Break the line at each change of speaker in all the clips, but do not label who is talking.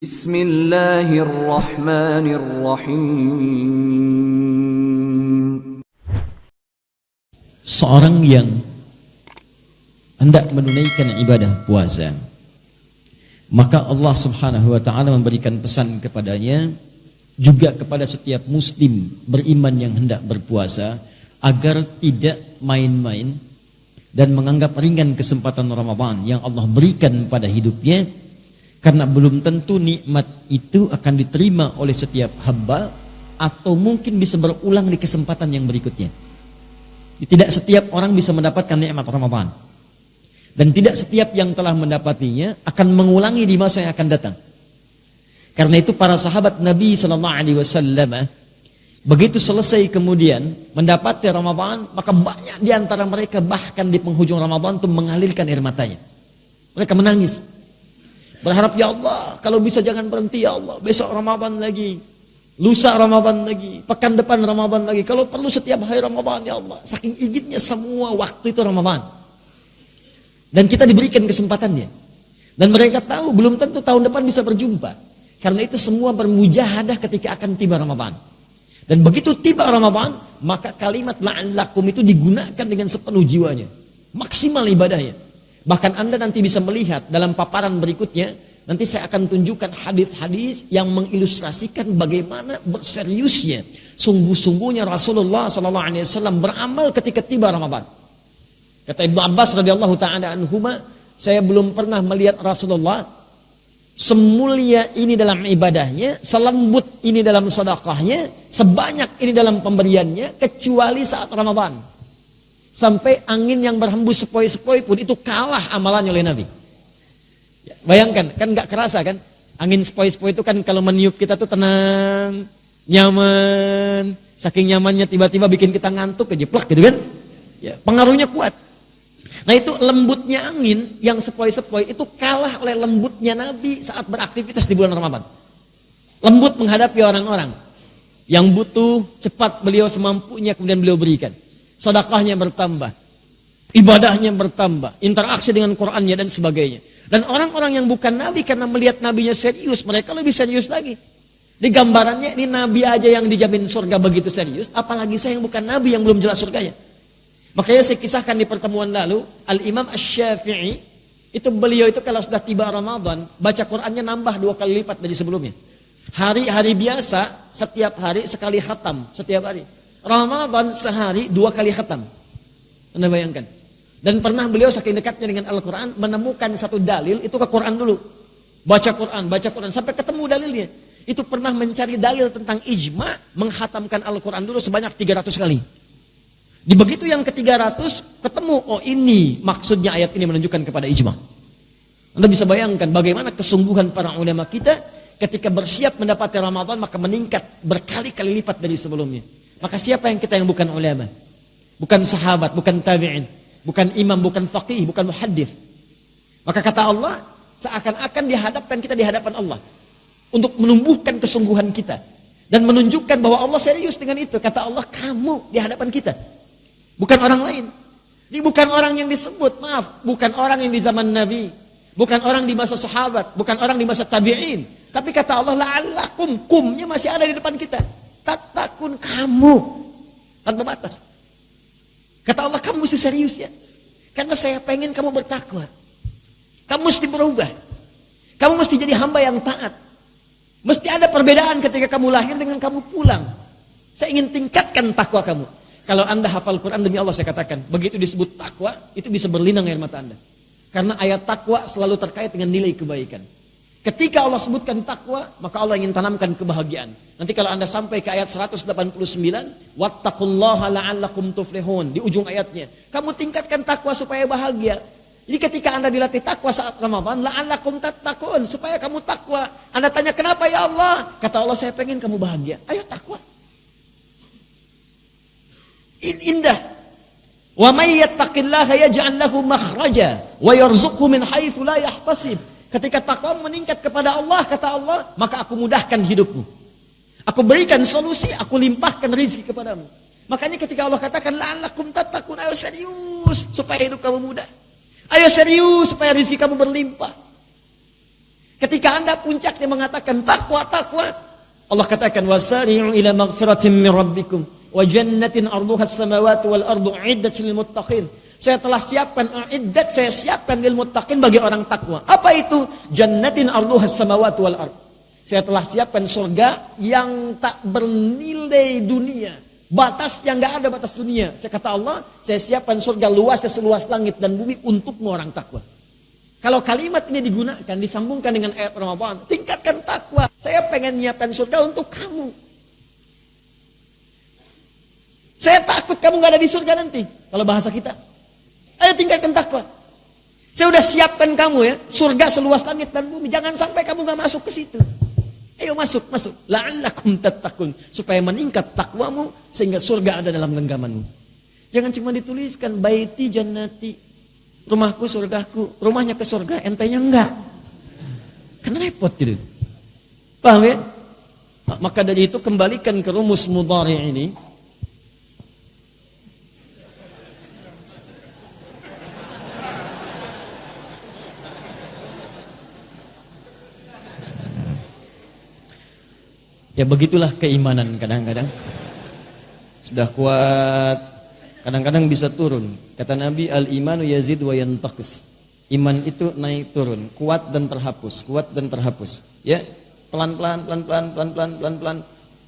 Bismillahirrahmanirrahim.
Seorang yang hendak menunaikan ibadah puasa, maka Allah Subhanahu wa ta'ala memberikan pesan kepadanya, juga kepada setiap muslim beriman yang hendak berpuasa, agar tidak main-main dan menganggap ringan kesempatan Ramadan yang Allah berikan pada hidupnya, karena belum tentu nikmat itu akan diterima oleh setiap hamba, atau mungkin bisa berulang di kesempatan yang berikutnya. Tidak setiap orang bisa mendapatkan nikmat Ramadan, dan tidak setiap yang telah mendapatinya akan mengulangi di masa yang akan datang. Karena itu para sahabat Nabi SAW, begitu selesai kemudian mendapati Ramadan, maka banyak di antara mereka bahkan di penghujung Ramadan itu mengalirkan air matanya. Mereka menangis, berharap, ya Allah, kalau bisa jangan berhenti ya Allah, besok Ramadan lagi, lusa Ramadan lagi, pekan depan Ramadan lagi, kalau perlu setiap hari Ramadan ya Allah. Saking inginnya semua waktu itu Ramadan, dan kita diberikan kesempatannya, dan mereka tahu belum tentu tahun depan bisa berjumpa. Karena itu semua bermujahadah ketika akan tiba Ramadan. Dan begitu tiba Ramadan, maka kalimat la'allakum itu digunakan dengan sepenuh jiwanya, maksimal ibadahnya. Bahkan Anda nanti bisa melihat dalam paparan berikutnya, nanti saya akan tunjukkan hadis-hadis yang mengilustrasikan bagaimana berseriusnya, sungguh-sungguhnya Rasulullah SAW beramal ketika tiba Ramadan. Kata Ibnu Abbas radhiyallahu ta'ala anhuma, saya belum pernah melihat Rasulullah semulia ini dalam ibadahnya, selembut ini dalam sedekahnya, sebanyak ini dalam pemberiannya, kecuali saat Ramadan. Sampai angin yang berhembus sepoi-sepoi pun itu kalah amalannya oleh Nabi. Ya, bayangkan, kan gak kerasa kan? Angin sepoi-sepoi itu kan kalau meniup kita tuh tenang, nyaman. Saking nyamannya tiba-tiba bikin kita ngantuk, kejeplak gitu kan? Ya, pengaruhnya kuat. Nah itu lembutnya angin yang sepoi-sepoi itu kalah oleh lembutnya Nabi saat beraktivitas di bulan Ramadan. Lembut menghadapi orang-orang yang butuh, cepat beliau semampunya kemudian beliau berikan. Sedekahnya bertambah, ibadahnya bertambah, interaksi dengan Qur'annya dan sebagainya. Dan orang-orang yang bukan Nabi, karena melihat Nabinya serius, mereka lebih serius lagi. Di gambarannya ini Nabi aja yang dijamin surga begitu serius, apalagi saya yang bukan Nabi yang belum jelas surganya. Makanya saya kisahkan di pertemuan lalu, Al-Imam Asy-Syafi'i, itu beliau itu kalau sudah tiba Ramadan, baca Qur'annya nambah 2 kali lipat dari sebelumnya. Hari-hari biasa, setiap hari sekali khatam, setiap hari. Ramadan sehari 2 kali khatam. Anda bayangkan. Dan pernah beliau saking dekatnya dengan Al-Quran, menemukan satu dalil, itu ke Quran dulu. Baca Quran, sampai ketemu dalilnya. Itu pernah mencari dalil tentang ijma, menghatamkan Al-Quran dulu sebanyak 300 kali. Di begitu yang ke-300, ketemu, oh ini maksudnya ayat ini menunjukkan kepada ijma. Anda bisa bayangkan bagaimana kesungguhan para ulama kita ketika bersiap mendapati Ramadan, maka meningkat berkali-kali lipat dari sebelumnya. Maka siapa yang kita yang bukan ulama, bukan sahabat, bukan tabi'in, bukan imam, bukan faqih, bukan muhaddits. Maka kata Allah, seakan-akan dihadapkan kita di hadapan Allah untuk menumbuhkan kesungguhan kita dan menunjukkan bahwa Allah serius dengan itu. Kata Allah, kamu di hadapan kita, bukan orang lain. Ini bukan orang yang disebut, maaf, bukan orang yang di zaman Nabi, bukan orang di masa sahabat, bukan orang di masa tabi'in. Tapi kata Allah, la'allakum, kumnya masih ada di depan kita. Tatakun, kamu tanpa batas. Kata Allah, kamu mesti serius ya, karena saya pengen kamu bertakwa. Kamu mesti berubah, kamu mesti jadi hamba yang taat. Mesti ada perbedaan ketika kamu lahir dengan kamu pulang. Saya ingin tingkatkan takwa kamu. Kalau Anda hafal Quran, demi Allah saya katakan, begitu disebut takwa, itu bisa berlinang air mata Anda. Karena ayat takwa selalu terkait dengan nilai kebaikan. Ketika Allah sebutkan takwa, maka Allah ingin tanamkan kebahagiaan. Nanti kalau Anda sampai ke ayat 189, wattaqullaha la'allakum tuflihun, di ujung ayatnya, kamu tingkatkan takwa supaya bahagia. Jadi ketika Anda dilatih takwa saat Ramadan, la'allakum tattaqun, supaya kamu takwa. Anda tanya, kenapa ya Allah? Kata Allah, saya pengen kamu bahagia. Ayo takwa. Indah. Wa may yattaqillaha yaj'al lahu makhraja wa yarzuqhu min haitsu la yahtasib. Ketika takwa meningkat kepada Allah, kata Allah, maka aku mudahkan hidupmu. Aku berikan solusi, aku limpahkan rezeki kepadamu. Makanya ketika Allah katakan, la'allakum tattaqun, ayo serius supaya hidup kamu mudah. Ayo serius supaya rezeki kamu berlimpah. Ketika Anda puncaknya mengatakan takwa, Allah katakan wasari'u ila maghfiratin min rabbikum wa jannatin 'arduha as-samawati wal ardu 'iddat lil muttaqin. Saya telah siapkan saya siapkan lil muttaqin bagi orang takwa. Apa itu? Jannatin 'arduha as-samawati wal ardu. Saya telah siapkan surga yang tak bernilai dunia. Batas yang enggak ada batas dunia. Saya kata Allah, saya siapkan surga luasnya seluas langit dan bumi untukmu orang takwa. Kalau kalimat ini digunakan, disambungkan dengan ayat Ramadan, tingkatkan takwa. Saya pengen nyiapkan surga untuk kamu. Saya takut kamu gak ada di surga nanti. Kalau bahasa kita. Ayo tingkatkan takwa. Saya udah siapkan kamu ya, surga seluas langit dan bumi. Jangan sampai kamu gak masuk ke situ. Ayo masuk. La'allakum tattaqun. Supaya meningkat takwamu, sehingga surga ada dalam genggamanmu. Jangan cuma dituliskan, baiti jannati. Rumahku surgaku, rumahnya ke surga, entenya enggak. Kan repot gitu. Paham ya? Maka dari itu kembalikan ke rumus mudhari ini. Ya begitulah keimanan kadang-kadang. Sudah kuat, kadang-kadang bisa turun. Kata Nabi, al-imanu yazid wa yantaqis. Iman itu naik turun, kuat dan terhapus, Ya, pelan-pelan.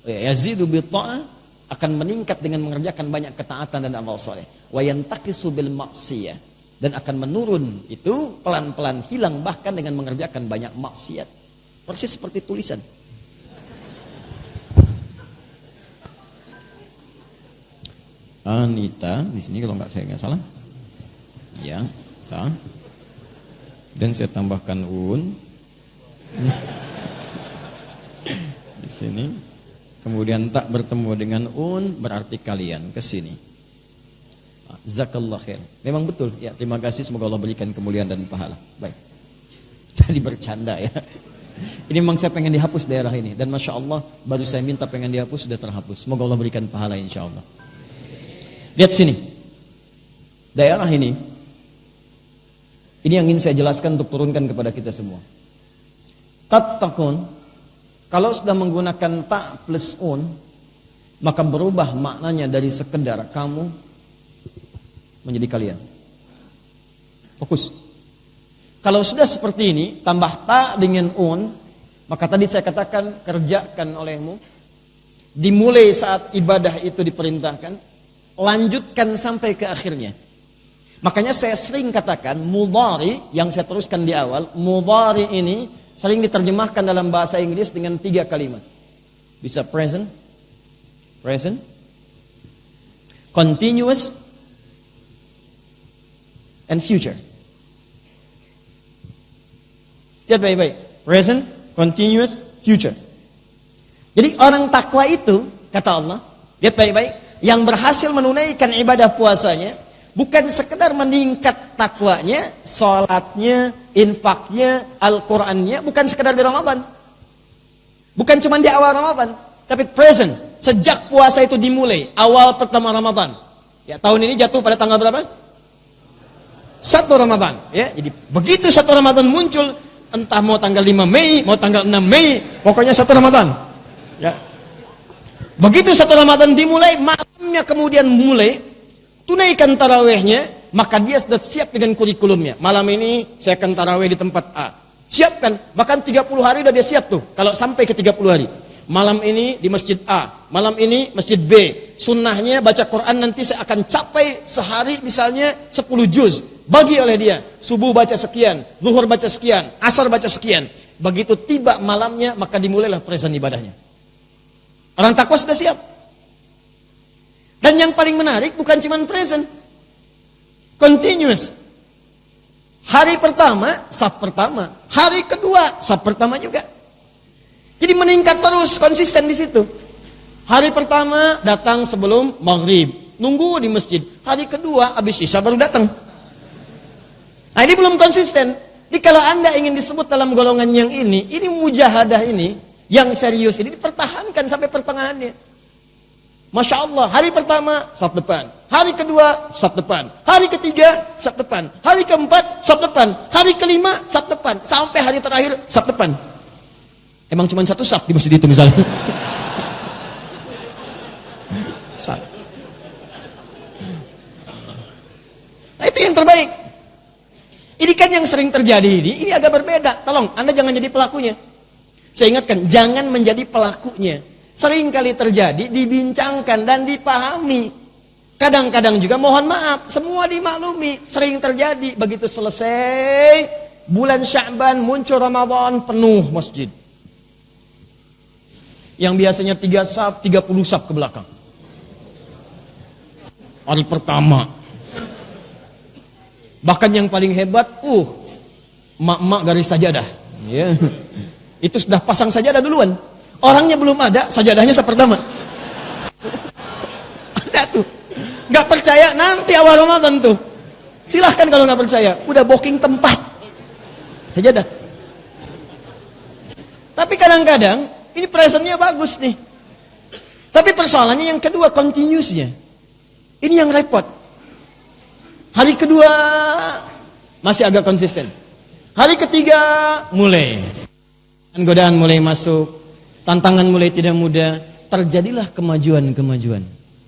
Yazidu bi ta'ah, akan meningkat dengan mengerjakan banyak ketaatan dan amal saleh. Wa yantaqisu bil maksiyah, dan akan menurun itu pelan-pelan hilang bahkan dengan mengerjakan banyak maksiat. Persis seperti tulisan. Anita di sini kalau saya nggak salah, ya, ta. Dan saya tambahkan un di sini. Kemudian tak bertemu dengan un berarti kalian ke sini. Zakallah khair. Memang betul. Ya, terima kasih, semoga Allah berikan kemuliaan dan pahala. Baik. Tadi bercanda ya. Ini memang saya pengen dihapus daerah ini, dan masya Allah baru saya minta pengen dihapus sudah terhapus. Semoga Allah berikan pahala insya Allah. Lihat sini, daerah ini yang ingin saya jelaskan untuk turunkan kepada kita semua. Tattaqun, kalau sudah menggunakan ta plus un, maka berubah maknanya dari sekedar kamu menjadi kalian. Fokus. Kalau sudah seperti ini, tambah ta dengan un, maka tadi saya katakan kerjakan olehmu, dimulai saat ibadah itu diperintahkan, lanjutkan sampai ke akhirnya. Makanya saya sering katakan mudhari yang saya teruskan di awal, mudhari ini sering diterjemahkan dalam bahasa Inggris dengan 3 kalimat. Bisa present, continuous, and future. Lihat baik-baik. Present, continuous, future. Jadi orang takwa itu, kata Allah, lihat baik-baik, yang berhasil menunaikan ibadah puasanya bukan sekedar meningkat takwanya, salatnya, infaknya, Al-Qur'annya, bukan sekedar di Ramadan. Bukan cuma di awal Ramadan, tapi present, sejak puasa itu dimulai, awal pertama Ramadan. Ya, tahun ini jatuh pada tanggal berapa? 1 Ramadan, ya. Jadi begitu 1 Ramadan muncul, entah mau tanggal 5 Mei, mau tanggal 6 Mei, pokoknya 1 Ramadan. Ya. Begitu 1 Ramadan dimulai, malamnya kemudian mulai, tunaikan tarawihnya, maka dia sudah siap dengan kurikulumnya. Malam ini saya akan tarawih di tempat A. Siapkan, bahkan 30 hari sudah dia siap tuh, kalau sampai ke 30 hari. Malam ini di masjid A, malam ini masjid B. Sunnahnya baca Quran nanti saya akan capai sehari misalnya 10 juz. Bagi oleh dia, subuh baca sekian, zuhur baca sekian, asar baca sekian. Begitu tiba malamnya, maka dimulailah present ibadahnya. Orang takwa sudah siap. Dan yang paling menarik bukan cuma present, continuous. Hari pertama, saf pertama. Hari kedua, saf pertama juga. Jadi meningkat terus, konsisten di situ. Hari pertama datang sebelum maghrib, nunggu di masjid. Hari kedua habis isya baru datang. Nah, ini belum konsisten. Jadi kalau Anda ingin disebut dalam golongan yang ini mujahadah ini, yang serius ini dipertahankan sampai pertengahannya. Masya Allah, hari pertama saf depan, Hari kedua, saf depan. Hari ketiga, saf depan. Hari keempat, saf depan. Hari kelima, saf depan. Sampai hari terakhir, saf depan. Emang cuma satu saf di masjid itu misalnya. Saf. Nah, itu yang terbaik. Ini kan yang sering terjadi ini agak berbeda. Tolong, Anda jangan jadi pelakunya. Saya ingatkan, jangan menjadi pelakunya. Sering kali terjadi, dibincangkan dan dipahami. Kadang-kadang juga mohon maaf, semua dimaklumi. Sering terjadi, begitu selesai bulan Sya'ban, muncul Ramadan, penuh masjid. Yang biasanya 3 saf, 30 saf ke belakang. Hari pertama. Bahkan yang paling hebat, mak-mak garis sajadah. Ya. Itu sudah pasang sajadah duluan. Orangnya belum ada, sajadahnya pertama. Ada tuh. Gak percaya, nanti awal Ramadan tuh. Silahkan kalau gak percaya. Udah booking tempat. Sajadah. Tapi kadang-kadang, ini presentnya bagus nih. Tapi persoalannya yang kedua, continuousnya. Ini yang repot. Hari kedua masih agak konsisten. Hari ketiga mulai godaan mulai masuk, tantangan mulai tidak mudah, terjadilah kemajuan.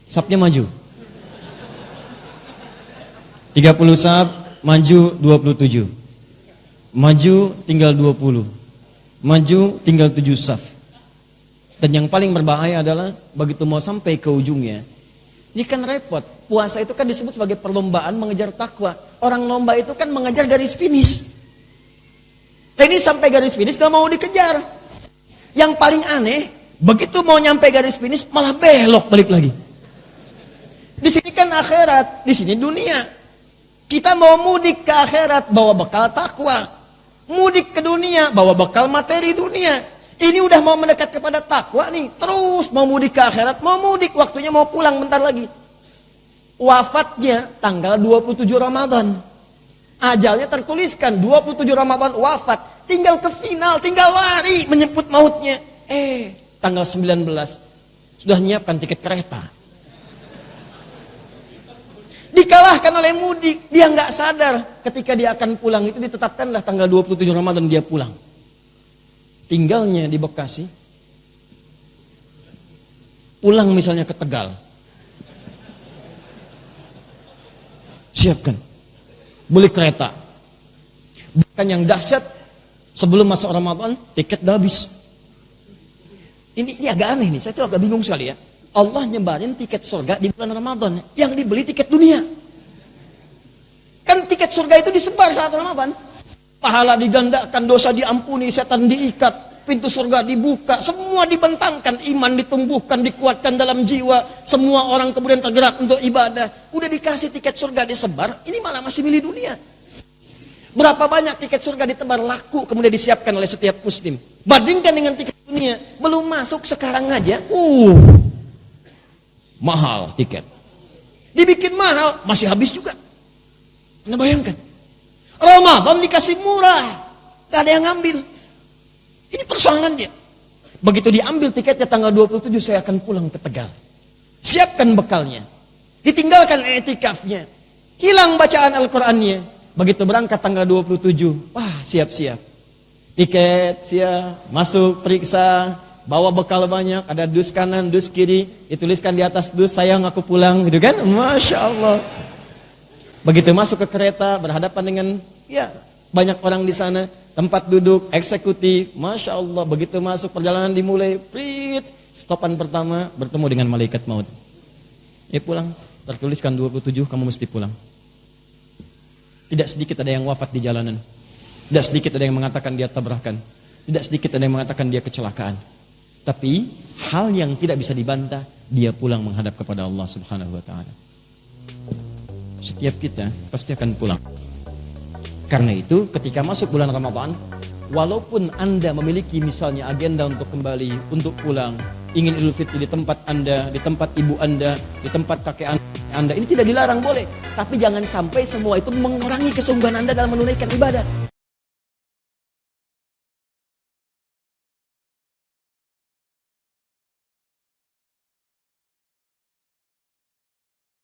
Sapnya maju. 30 sap, maju 27. Maju tinggal 20. Maju tinggal 7 saf. Dan yang paling berbahaya adalah begitu mau sampai ke ujungnya, ini kan repot. Puasa itu kan disebut sebagai perlombaan mengejar takwa. Orang lomba itu kan mengejar garis finish. Nah, ini sampai garis finish gak mau dikejar. Yang paling aneh, begitu mau nyampe garis finish malah belok balik lagi. Di sini kan akhirat, di sini dunia. Kita mau mudik ke akhirat bawa bekal takwa. Mudik ke dunia bawa bekal materi dunia. Ini udah mau mendekat kepada takwa nih, terus mau mudik ke akhirat, mau mudik waktunya mau pulang bentar lagi. Wafatnya tanggal 27 Ramadan. Ajalnya tertuliskan 27 Ramadan wafat. Tinggal ke final, tinggal lari menyebut mautnya. Tanggal 19 sudah nyiapkan tiket kereta. Dikalahkan oleh mudik, dia nggak sadar ketika dia akan pulang itu ditetapkanlah tanggal 27 Ramadan dia pulang. Tinggalnya di Bekasi. Pulang misalnya ke Tegal. Siapkan. Beli kereta. Bahkan yang dahsyat, sebelum masuk Ramadan, tiket udah habis. Ini agak aneh nih, saya tuh agak bingung sekali ya. Allah nyebarin tiket surga di bulan Ramadan, yang dibeli tiket dunia. Kan tiket surga itu disebar saat Ramadan. Pahala digandakan, dosa diampuni, setan diikat. Pintu surga dibuka, semua dibentangkan, iman ditumbuhkan, dikuatkan dalam jiwa, semua orang kemudian tergerak untuk ibadah. Udah dikasih tiket surga disebar, ini malah masih milih dunia. Berapa banyak tiket surga ditebar laku kemudian disiapkan oleh setiap muslim. Bandingkan dengan tiket dunia, belum masuk sekarang aja, mahal tiket. Dibikin mahal, masih habis juga. Anda bayangkan, Ramadan dikasih murah, gak ada yang ngambil. Ini persoalan dia. Begitu diambil tiketnya tanggal 27 saya akan pulang ke Tegal. Siapkan bekalnya. Ditinggalkan i'tikafnya. Hilang bacaan Al-Qur'annya. Begitu berangkat tanggal 27, wah siap-siap. Tiket siap, masuk periksa, bawa bekal banyak, ada dus kanan, dus kiri, dituliskan di atas dus sayang aku pulang gitu kan. Masya Allah. Begitu masuk ke kereta berhadapan dengan banyak orang di sana. Tempat duduk, eksekutif, Masya Allah, begitu masuk perjalanan dimulai, stopan pertama, bertemu dengan malaikat maut. Pulang, tertuliskan 27, kamu mesti pulang. Tidak sedikit ada yang wafat di jalanan. Tidak sedikit ada yang mengatakan dia tabrakan. Tidak sedikit ada yang mengatakan dia kecelakaan. Tapi, hal yang tidak bisa dibantah, dia pulang menghadap kepada Allah Subhanahu wa Ta'ala. Setiap kita pasti akan pulang. Karena itu ketika masuk bulan Ramadan, walaupun Anda memiliki misalnya agenda untuk kembali, untuk pulang, ingin Idul Fitri di tempat Anda, di tempat ibu Anda, di tempat kakek Anda, ini tidak dilarang, boleh. Tapi jangan sampai semua itu mengurangi kesungguhan Anda dalam menunaikan ibadah.